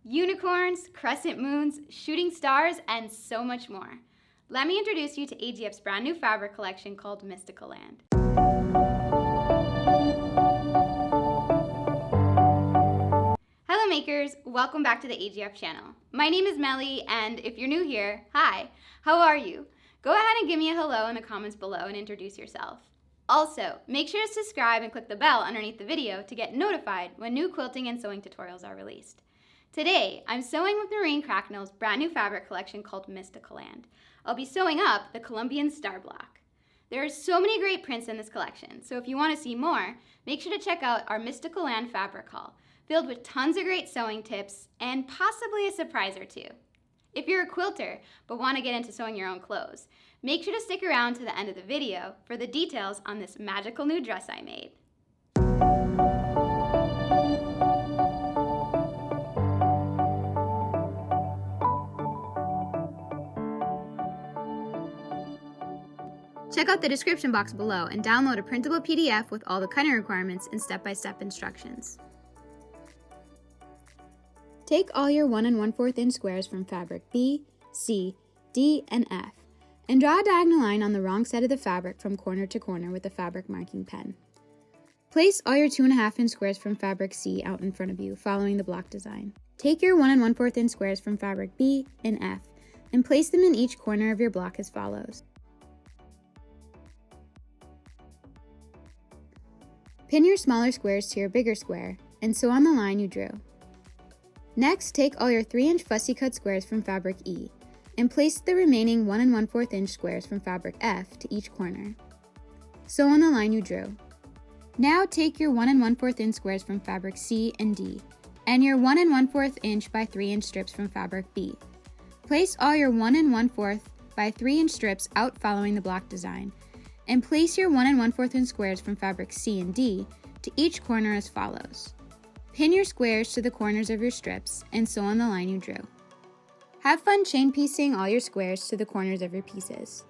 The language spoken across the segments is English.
unicorns, crescent moons, shooting stars, and so much more. Let me introduce you to AGF's brand new fabric collection called Mystical Land. Hello makers, welcome back to the AGF channel. My name is Melly, and if you're new here, hi, how are you? Go ahead and give me a hello in the comments below and introduce yourself. Also, make sure to subscribe and click the bell underneath the video to get notified when new quilting and sewing tutorials are released. Today, I'm sewing with Maureen Cracknell's brand new fabric collection called Mystical Land. I'll be sewing up the Columbian star block. There are so many great prints in this collection, so if you want to see more, make sure to check out our Mystical Land fabric haul, filled with tons of great sewing tips and possibly a surprise or two. If you're a quilter but want to get into sewing your own clothes, make sure to stick around to the end of the video for the details on this magical new dress I made. Check out the description box below and download a printable PDF with all the cutting requirements and step-by-step instructions. Take all your 1 1/4 inch squares from fabric B, C, D, and F, and draw a diagonal line on the wrong side of the fabric from corner to corner with a fabric marking pen. Place all your 2 1/2 inch squares from fabric C out in front of you, following the block design. Take your 1 1/4 inch squares from fabric B and F, and place them in each corner of your block as follows. Pin your smaller squares to your bigger square, and sew on the line you drew. Next, take all your 3 inch fussy cut squares from fabric E, and place the remaining 1 1/4 inch squares from fabric F to each corner. Sew on the line you drew. Now take your 1 1/4 inch squares from fabric C and D, and your 1 1/4 inch by 3 inch strips from fabric B. Place all your 1 1/4 by 3 inch strips out following the block design, and place your 1 1/4 inch squares from fabric C and D to each corner as follows. Pin your squares to the corners of your strips and sew on the line you drew. Have fun chain piecing all your squares to the corners of your pieces.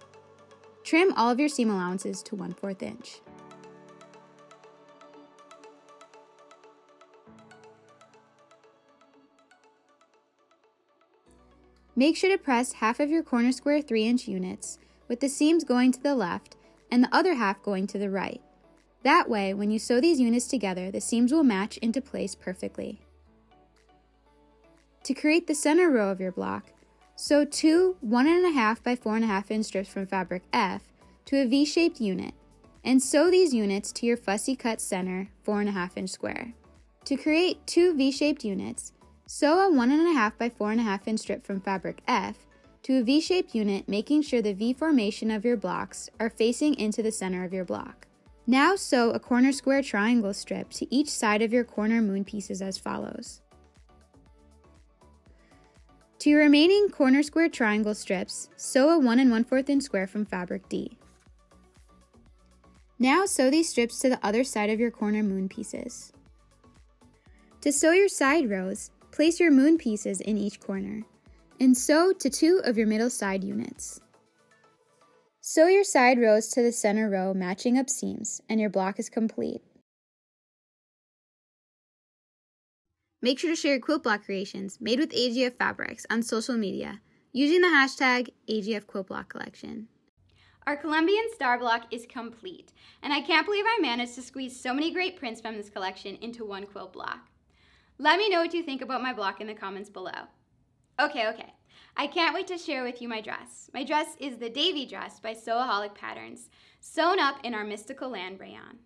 Trim all of your seam allowances to 1/4 inch. Make sure to press half of your corner square 3 inch units, with the seams going to the left and the other half going to the right. That way, when you sew these units together, the seams will match into place perfectly. To create the center row of your block, sew 2 1 1/2 by 4 1/2 inch strips from fabric F to a V-shaped unit, and sew these units to your fussy cut center 4 1/2 inch square. To create 2 V-shaped units, sew a 1 1/2 by 4 1/2 inch strip from fabric F to a V-shaped unit, making sure the V formation of your blocks are facing into the center of your block. Now sew a corner square triangle strip to each side of your corner moon pieces as follows. To your remaining corner square triangle strips, sew a 1 1/4 inch square from fabric D. Now sew these strips to the other side of your corner moon pieces. To sew your side rows, place your moon pieces in each corner, and sew to 2 of your middle side units. Sew your side rows to the center row, matching up seams, and your block is complete. Make sure to share your quilt block creations made with AGF fabrics on social media using the hashtag AGF Quilt Block Collection. Our Columbian star block is complete, and I can't believe I managed to squeeze so many great prints from this collection into one quilt block. Let me know what you think about my block in the comments below. Okay. I can't wait to share with you my dress. My dress is the Davy dress by Sewaholic Patterns, sewn up in our Mystical Land rayon.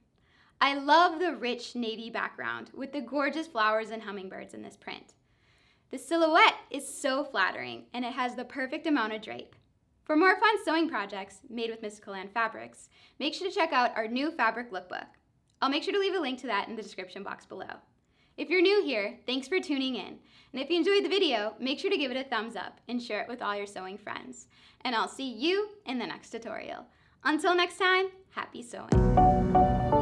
I love the rich navy background with the gorgeous flowers and hummingbirds in this print. The silhouette is so flattering, and it has the perfect amount of drape. For more fun sewing projects made with Mystical Land fabrics, make sure to check out our new fabric lookbook. I'll make sure to leave a link to that in the description box below. If you're new here, thanks for tuning in. And if you enjoyed the video, make sure to give it a thumbs up and share it with all your sewing friends. And I'll see you in the next tutorial. Until next time, happy sewing.